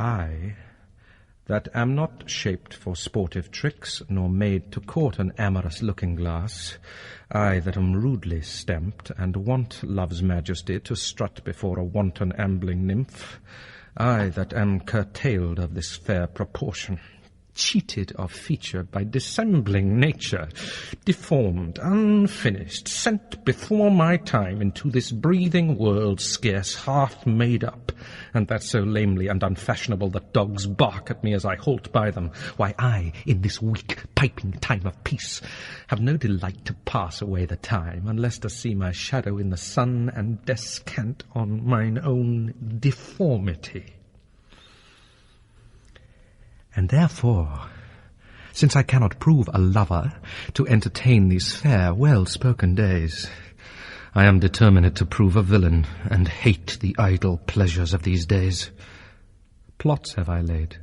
I, that am not shaped for sportive tricks, nor made to court an amorous looking-glass, I that am rudely stamped, and want love's majesty to strut before a wanton ambling nymph, I that am curtailed of this fair proportion, cheated of feature by dissembling nature, deformed, unfinished, sent before my time into this breathing world scarce half made up, and that so lamely and unfashionable that dogs bark at me as I halt by them, why I, in this weak piping time of peace, have no delight to pass away the time, unless to see my shadow in the sun and descant on mine own deformity. And therefore, since I cannot prove a lover to entertain these fair, well-spoken days, I am determined to prove a villain, and hate the idle pleasures of these days. Plots have I laid,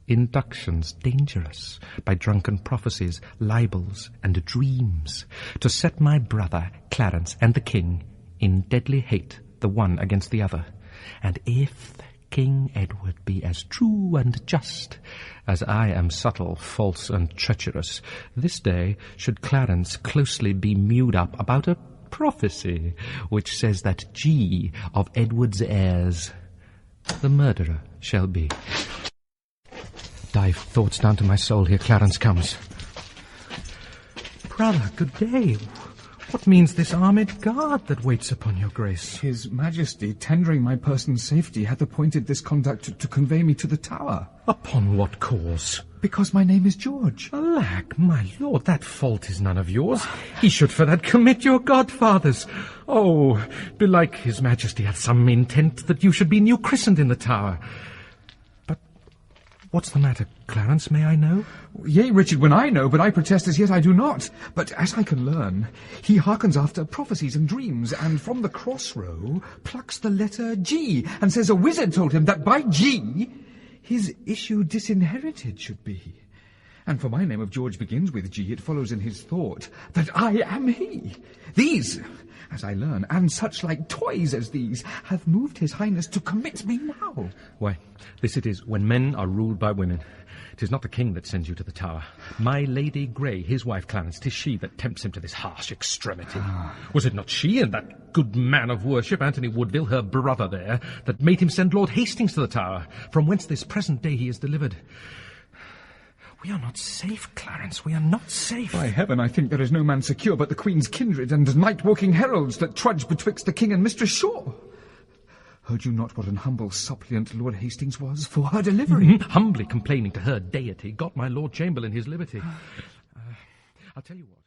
inductions dangerous, by drunken prophecies, libels, and dreams, to set my brother Clarence and the king in deadly hate the one against the other, and if King Edward be as true and just as I am subtle, false, and treacherous, this day should Clarence closely be mewed up about a prophecy which says that G of Edward's heirs the murderer shall be. Dive thoughts down to my soul, here Clarence comes. Brother, good day. What means this armed guard that waits upon your grace? His Majesty, tendering my person's safety, hath appointed this conduct to convey me to the Tower. Upon what cause? Because my name is George. Alack, my lord, that fault is none of yours. He should for that commit your godfathers. Oh, belike his Majesty hath some intent that you should be new christened in the Tower. But what's the matter, Clarence, may I know? Yea, Richard, when I know, but I protest as yet I do not. But as I can learn, he hearkens after prophecies and dreams, and from the cross row plucks the letter G, and says a wizard told him that by G his issue disinherited should be. And for my name of George begins with G, it follows in his thought that I am he. These, as I learn, and such like toys as these, have moved his highness to commit me now. Why, this it is, when men are ruled by women. 'Tis not the king that sends you to the Tower. My Lady Grey, his wife Clarence, 'tis she that tempts him to this harsh extremity. Was it not she and that good man of worship, Anthony Woodville, her brother there, that made him send Lord Hastings to the Tower, from whence this present day he is delivered? We are not safe, Clarence, we are not safe. By heaven, I think there is no man secure but the Queen's kindred and night-walking heralds that trudge betwixt the king and Mistress Shaw. Heard you not what an humble suppliant Lord Hastings was for her delivery? Humbly complaining to her deity, got my Lord Chamberlain his liberty. I'll tell you what.